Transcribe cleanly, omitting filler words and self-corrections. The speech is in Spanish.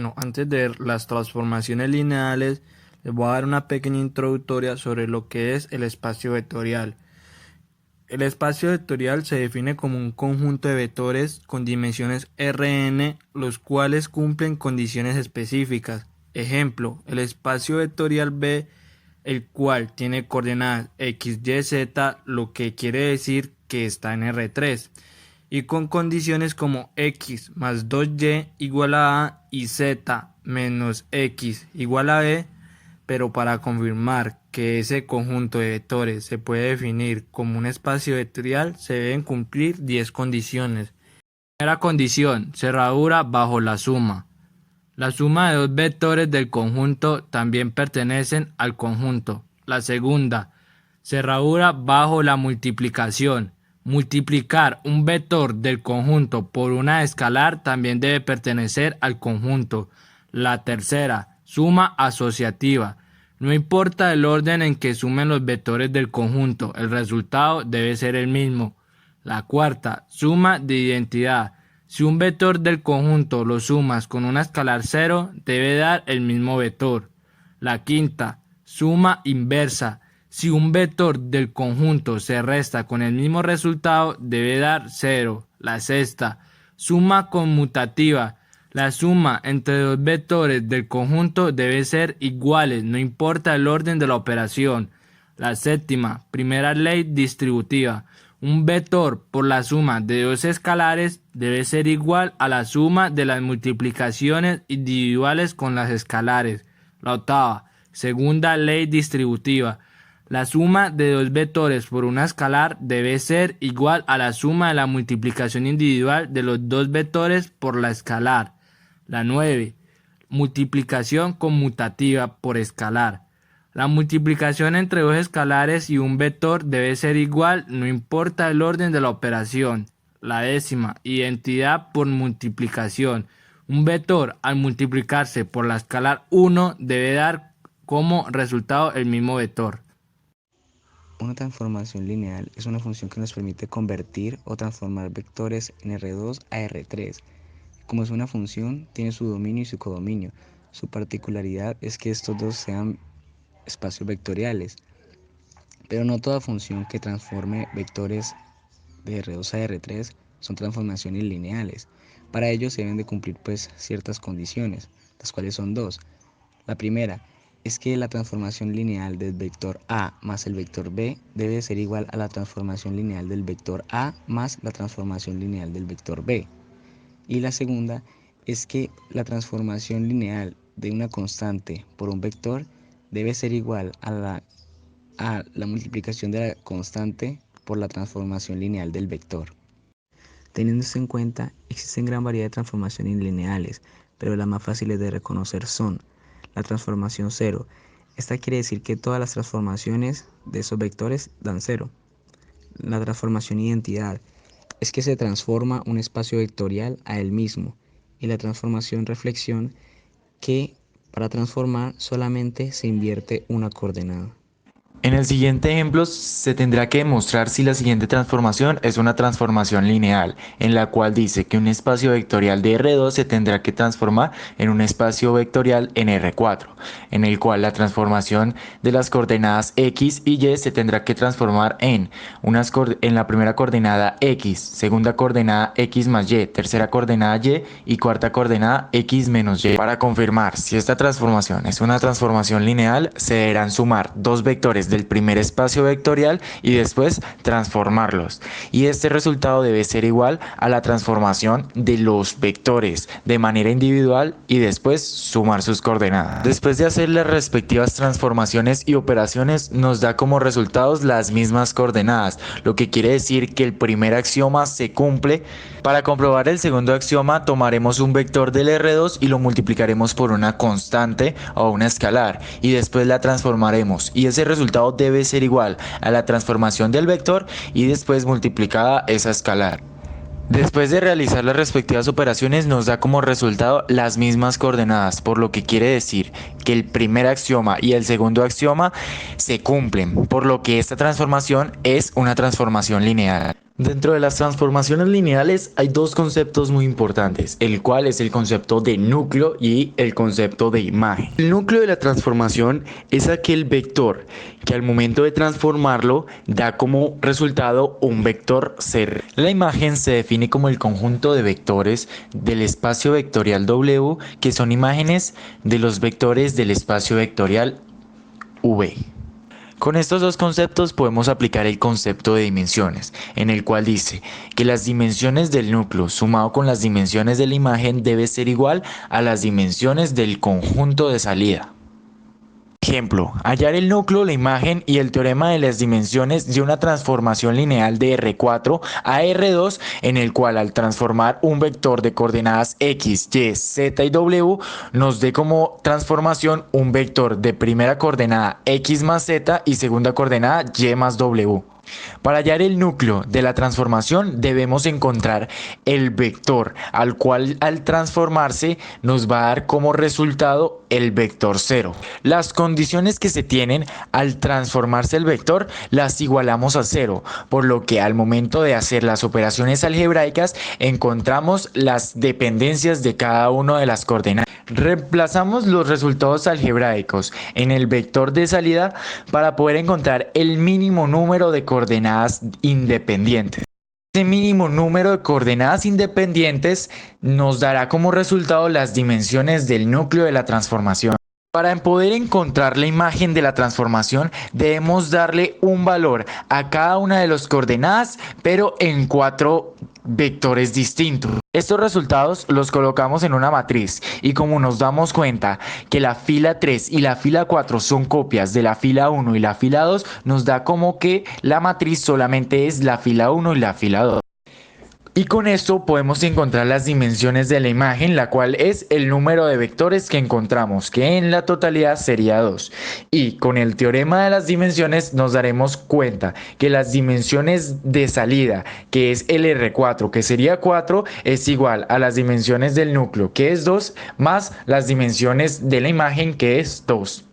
Bueno, antes de ver las transformaciones lineales, les voy a dar una pequeña introductoria sobre lo que es el espacio vectorial. El espacio vectorial se define como un conjunto de vectores con dimensiones Rn, los cuales cumplen condiciones específicas. Ejemplo, el espacio vectorial B, el cual tiene coordenadas x, y, z, lo que quiere decir que está en R3, y con condiciones como x más 2y igual a y z menos x igual a b, pero para confirmar que ese conjunto de vectores se puede definir como un espacio vectorial se deben cumplir 10 condiciones. Primera condición: cerradura bajo la suma. La suma de dos vectores del conjunto también pertenecen al conjunto. La segunda: cerradura bajo la multiplicación. Multiplicar un vector del conjunto por una escalar también debe pertenecer al conjunto. La tercera: suma asociativa. No importa el orden en que sumen los vectores del conjunto, el resultado debe ser el mismo. La cuarta: suma de identidad. Si un vector del conjunto lo sumas con una escalar 0, debe dar el mismo vector. La quinta: suma inversa. Si un vector del conjunto se resta con el mismo resultado, debe dar 0. La sexta: suma conmutativa. La suma entre dos vectores del conjunto debe ser iguales, no importa el orden de la operación. La séptima: primera ley distributiva. Un vector por la suma de dos escalares debe ser igual a la suma de las multiplicaciones individuales con las escalares. La octava: segunda ley distributiva. La suma de dos vectores por una escalar debe ser igual a la suma de la multiplicación individual de los dos vectores por la escalar. La 9. Multiplicación conmutativa por escalar. La multiplicación entre dos escalares y un vector debe ser igual, no importa el orden de la operación. La décima: identidad por multiplicación. Un vector al multiplicarse por la escalar 1 debe dar como resultado el mismo vector. Una transformación lineal es una función que nos permite convertir o transformar vectores en R2 a R3. Como es una función, tiene su dominio y su codominio. Su particularidad es que estos dos sean espacios vectoriales, pero no toda función que transforme vectores de R2 a R3 son transformaciones lineales. Para ello se deben de cumplir ciertas condiciones, las cuales son dos. La primera es que la transformación lineal del vector A más el vector B debe ser igual a la transformación lineal del vector A más la transformación lineal del vector B. Y la segunda es que la transformación lineal de una constante por un vector debe ser igual a la multiplicación de la constante por la transformación lineal del vector. Teniendo esto en cuenta, existen gran variedad de transformaciones lineales, pero las más fáciles de reconocer son la transformación 0. Esta quiere decir que todas las transformaciones de esos vectores dan 0. La transformación identidad es que se transforma un espacio vectorial a él mismo. Y la transformación reflexión, que para transformar solamente se invierte una coordenada. En el siguiente ejemplo se tendrá que demostrar si la siguiente transformación es una transformación lineal, en la cual dice que un espacio vectorial de R2 se tendrá que transformar en un espacio vectorial en R4, en el cual la transformación de las coordenadas X y Y se tendrá que transformar en la primera coordenada X, segunda coordenada X más Y, tercera coordenada y cuarta coordenada X menos Y. Para confirmar si esta transformación es una transformación lineal, se deberán sumar dos vectores del primer espacio vectorial y después transformarlos, y este resultado debe ser igual a la transformación de los vectores de manera individual y después sumar sus coordenadas. Después de hacer las respectivas transformaciones y operaciones, nos da como resultados las mismas coordenadas, lo que quiere decir que el primer axioma se cumple. Para comprobar el segundo axioma, tomaremos un vector del R2 y lo multiplicaremos por una constante o una escalar, y después la transformaremos, y ese resultado debe ser igual a la transformación del vector y después multiplicada esa escalar. Después de realizar las respectivas operaciones, nos da como resultado las mismas coordenadas, por lo que quiere decir que el primer axioma y el segundo axioma se cumplen, por lo que esta transformación es una transformación lineal. Dentro de las transformaciones lineales hay dos conceptos muy importantes, el cual es el concepto de núcleo y el concepto de imagen. El núcleo de la transformación es aquel vector que al momento de transformarlo da como resultado un vector cero. La imagen se define como el conjunto de vectores del espacio vectorial W, que son imágenes de los vectores del espacio vectorial V. Con estos dos conceptos podemos aplicar el concepto de dimensiones, en el cual dice que las dimensiones del núcleo sumado con las dimensiones de la imagen debe ser igual a las dimensiones del conjunto de salida. Ejemplo, hallar el núcleo, la imagen y el teorema de las dimensiones de una transformación lineal de R4 a R2 en el cual al transformar un vector de coordenadas X, Y, Z y W nos dé como transformación un vector de primera coordenada X más Z y segunda coordenada Y más W. Para hallar el núcleo de la transformación debemos encontrar el vector al cual al transformarse nos va a dar como resultado el vector 0. Las condiciones que se tienen al transformarse el vector las igualamos a 0, por lo que al momento de hacer las operaciones algebraicas encontramos las dependencias de cada una de las coordenadas. Reemplazamos los resultados algebraicos en el vector de salida para poder encontrar el mínimo número de coordenadas independientes. Este mínimo número de coordenadas independientes nos dará como resultado las dimensiones del núcleo de la transformación. Para poder encontrar la imagen de la transformación debemos darle un valor a cada una de las coordenadas, pero en 4 vectores distintos. Estos resultados los colocamos en una matriz y como nos damos cuenta que la fila 3 y la fila 4 son copias de la fila 1 y la fila 2, nos da como que la matriz solamente es la fila 1 y la fila 2. Y con esto podemos encontrar las dimensiones de la imagen, la cual es el número de vectores que encontramos, que en la totalidad sería 2. Y con el teorema de las dimensiones nos daremos cuenta que las dimensiones de salida, que es el R4, que sería 4, es igual a las dimensiones del núcleo, que es 2, más las dimensiones de la imagen, que es 2.